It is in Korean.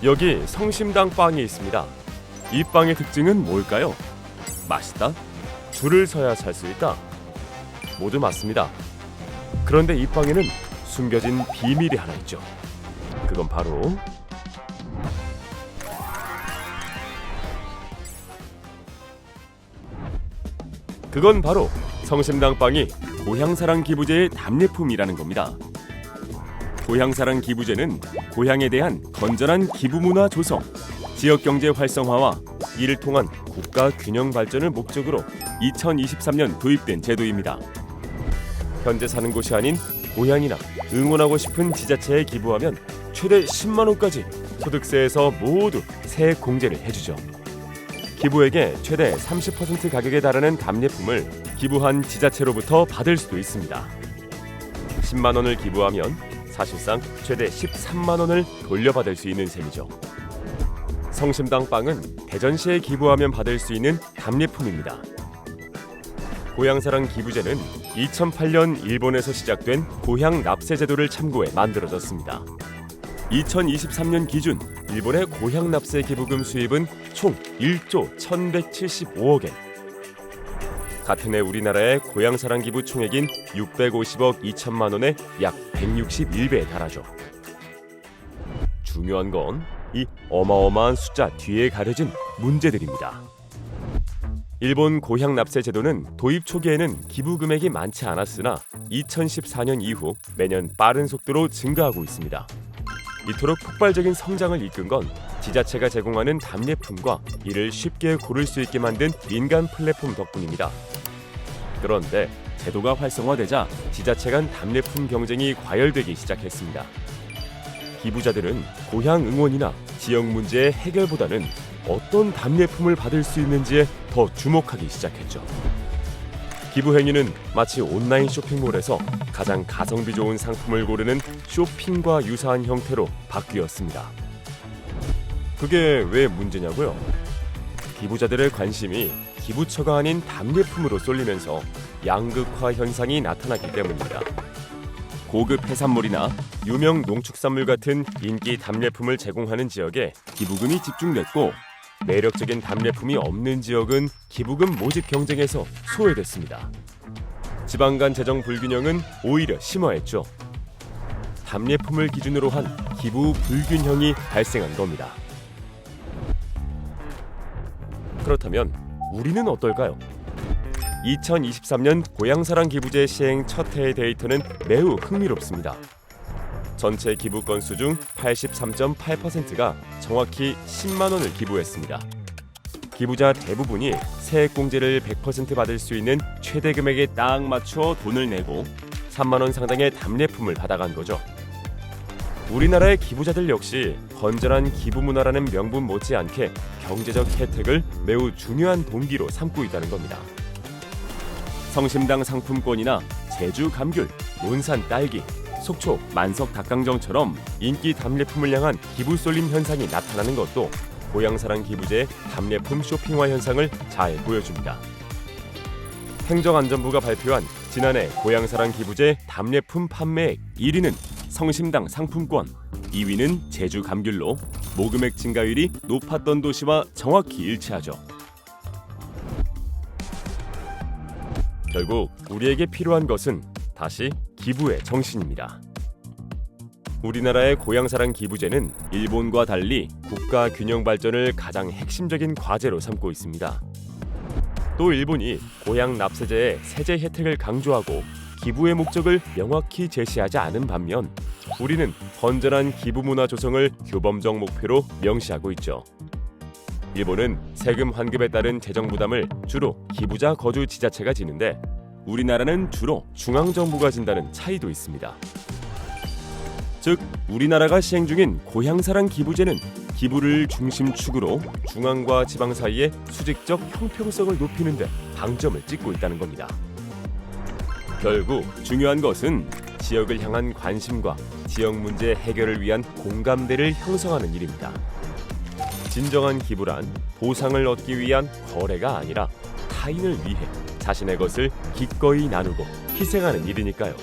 여기 성심당 빵이 있습니다. 이 빵의 특징은 뭘까요? 맛있다? 줄을 서야 살 수 있다? 모두 맞습니다. 그런데 이 빵에는 숨겨진 비밀이 하나 있죠. 그건 바로 성심당 빵이 고향사랑 기부제의 답례품이라는 겁니다. 고향사랑 기부제는 고향에 대한 건전한 기부 문화 조성, 지역 경제 활성화와 이를 통한 국가 균형 발전을 목적으로 2023년 도입된 제도입니다. 현재 사는 곳이 아닌 고향이나 응원하고 싶은 지자체에 기부하면 최대 10만 원까지 소득세에서 모두 세액 공제를 해주죠. 기부액의 최대 30% 가격에 달하는 답례품을 기부한 지자체로부터 받을 수도 있습니다. 10만 원을 기부하면 사실상 최대 13만 원을 돌려받을 수 있는 셈이죠. 성심당 빵은 대전시에 기부하면 받을 수 있는 답례품입니다. 고향사랑 기부제는 2008년 일본에서 시작된 고향 납세 제도를 참고해 만들어졌습니다. 2023년 기준 일본의 고향 납세 기부금 수입은 총 1조 1175억 엔. 같은 해 우리나라의 고향사랑 기부 총액인 650억 2천만 원의 약 161배에 달하죠. 중요한 건 이 어마어마한 숫자 뒤에 가려진 문제들입니다. 일본 고향 납세 제도는 도입 초기에는 기부 금액이 많지 않았으나 2014년 이후 매년 빠른 속도로 증가하고 있습니다. 이토록 폭발적인 성장을 이끈 건 지자체가 제공하는 답례품과 이를 쉽게 고를 수 있게 만든 민간 플랫폼 덕분입니다. 그런데 제도가 활성화되자 지자체 간 답례품 경쟁이 과열되기 시작했습니다. 기부자들은 고향 응원이나 지역 문제의 해결보다는 어떤 답례품을 받을 수 있는지에 더 주목하기 시작했죠. 기부 행위는 마치 온라인 쇼핑몰에서 가장 가성비 좋은 상품을 고르는 쇼핑과 유사한 형태로 바뀌었습니다. 그게 왜 문제냐고요? 기부자들의 관심이 기부처가 아닌 답례품으로 쏠리면서 양극화 현상이 나타났기 때문입니다. 고급 해산물이나 유명 농축산물 같은 인기 답례품을 제공하는 지역에 기부금이 집중됐고 매력적인 답례품이 없는 지역은 기부금 모집 경쟁에서 소외됐습니다. 지방 간 재정 불균형은 오히려 심화했죠. 답례품을 기준으로 한 기부 불균형이 발생한 겁니다. 그렇다면 우리는 어떨까요? 2023년 고향사랑 기부제 시행 첫 해의 데이터는 매우 흥미롭습니다. 전체 기부 건수 중 83.8%가 정확히 10만 원을 기부했습니다. 기부자 대부분이 세액 공제를 100% 받을 수 있는 최대 금액에 딱 맞춰 돈을 내고 3만 원 상당의 답례품을 받아간 거죠. 우리나라의 기부자들 역시 건전한 기부 문화라는 명분 못지않게 경제적 혜택을 매우 중요한 동기로 삼고 있다는 겁니다. 성심당 상품권이나 제주 감귤, 논산 딸기, 속초 만석 닭강정처럼 인기 답례품을 향한 기부 쏠림 현상이 나타나는 것도 고향사랑 기부제의 답례품 쇼핑화 현상을 잘 보여줍니다. 행정안전부가 발표한 지난해 고향사랑 기부제 답례품 판매액 1위는 성심당 상품권, 2위는 제주 감귤로 모금액 증가율이 높았던 도시와 정확히 일치하죠. 결국 우리에게 필요한 것은 다시 기부의 정신입니다. 우리나라의 고향사랑 기부제는 일본과 달리 국가 균형 발전을 가장 핵심적인 과제로 삼고 있습니다. 또 일본이 고향 납세제의 세제 혜택을 강조하고 기부의 목적을 명확히 제시하지 않은 반면 우리는 건전한 기부 문화 조성을 교범적 목표로 명시하고 있죠. 일본은 세금 환급에 따른 재정 부담을 주로 기부자 거주 지자체가 지는데 우리나라는 주로 중앙정부가 진다는 차이도 있습니다. 즉, 우리나라가 시행 중인 고향사랑 기부제는 기부를 중심축으로 중앙과 지방 사이의 수직적 형평성을 높이는 데 방점을 찍고 있다는 겁니다. 결국 중요한 것은 지역을 향한 관심과 지역 문제 해결을 위한 공감대를 형성하는 일입니다. 진정한 기부란 보상을 얻기 위한 거래가 아니라 타인을 위해 자신의 것을 기꺼이 나누고 희생하는 일이니까요.